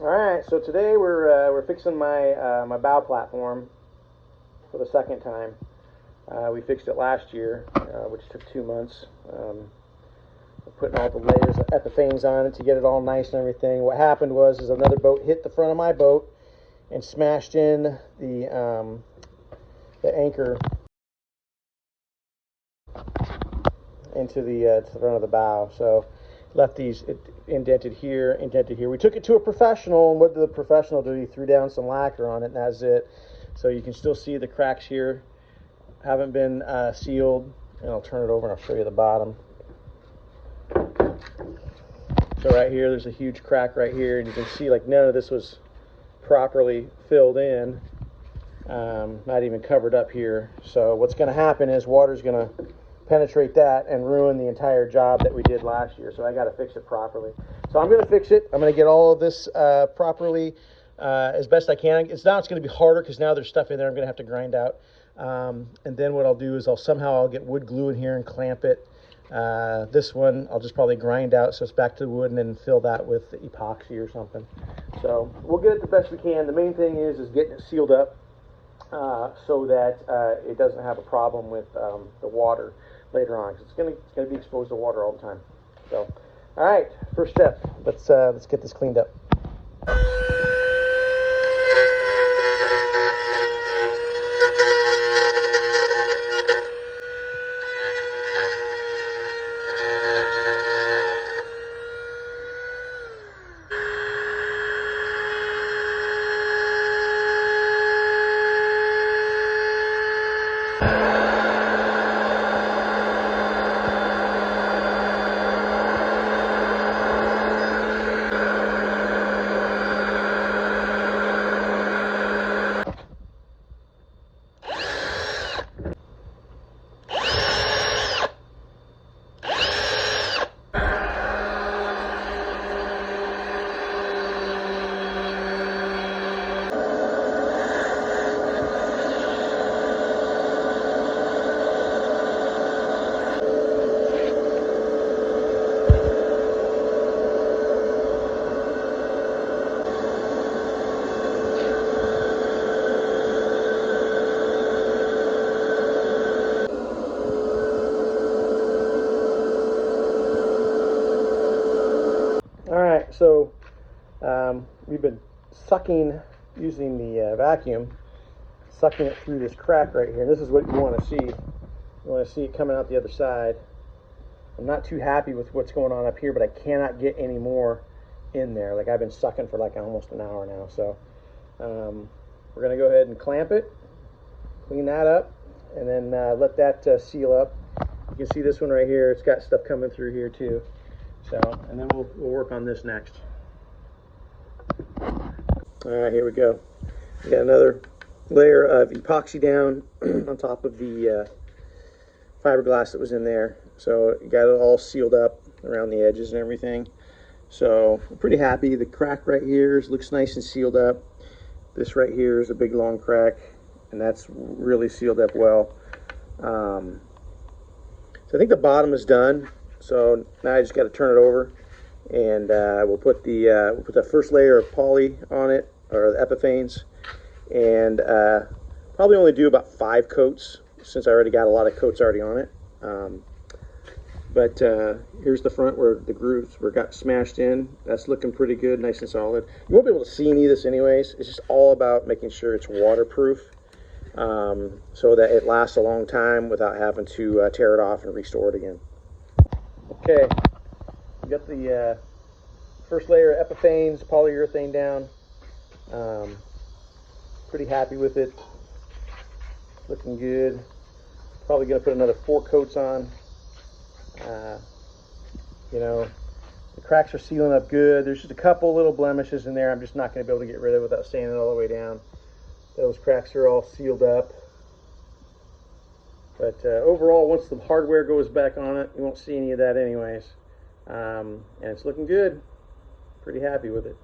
All right, so today we're fixing my bow platform for the second time. We fixed it last year, which took 2 months. We're putting all the layers of epiphanes on it to get it all nice and everything. What happened was another boat hit the front of my boat and smashed in the anchor into the front of the bow. So left these indented here, indented here. We took it to a professional, and what did the professional do? He threw down some lacquer on it, and that's it. So you can still see the cracks here. Haven't been sealed. And I'll turn it over and I'll show you the bottom. So right here, there's a huge crack right here, and you can see like none of this was properly filled in. Not even covered up here. So what's going to happen is water's going to penetrate that and ruin the entire job that we did last year. So I got to fix it properly. So I'm going to fix it. I'm going to get all of this properly as best I can. It's going to be harder because now there's stuff in there I'm going to have to grind out. And then what I'll do is I'll get wood glue in here and clamp it. This one I'll just probably grind out so it's back to the wood and then fill that with epoxy or something. So we'll get it the best we can. The main thing is getting it sealed up so that it doesn't have a problem with the water later on, because it's gonna be exposed to water all the time. So, all right, first step. Let's get this cleaned up. Alright, so we've been using the vacuum, sucking it through this crack right here. This is what you want to see. You want to see it coming out the other side. I'm not too happy with what's going on up here, but I cannot get any more in there. Like, I've been sucking for like almost an hour now. So we're going to go ahead and clamp it, clean that up, and then let that seal up. You can see this one right here. It's got stuff coming through here too. So, and then we'll work on this next. All right, here we go. We got another layer of epoxy down on top of the fiberglass that was in there. So you got it all sealed up around the edges and everything. So I'm pretty happy. The crack right here looks nice and sealed up. This right here is a big long crack, and that's really sealed up well. So I think the bottom is done. So now I just got to turn it over, and we'll put the first layer of poly on it, or the epiphanes, and probably only do about 5 coats since I already got a lot of coats already on it. But here's the front where the grooves got smashed in. That's looking pretty good, nice and solid. You won't be able to see any of this anyways. It's just all about making sure it's waterproof, so that it lasts a long time without having to tear it off and restore it again. Okay, we got the first layer of epiphanes, polyurethane down. Pretty happy with it. Looking good. Probably going to put another 4 coats on. You know, the cracks are sealing up good. There's just a couple little blemishes in there I'm just not going to be able to get rid of without sanding it all the way down. Those cracks are all sealed up. But overall, once the hardware goes back on it, you won't see any of that anyways. And it's looking good. Pretty happy with it.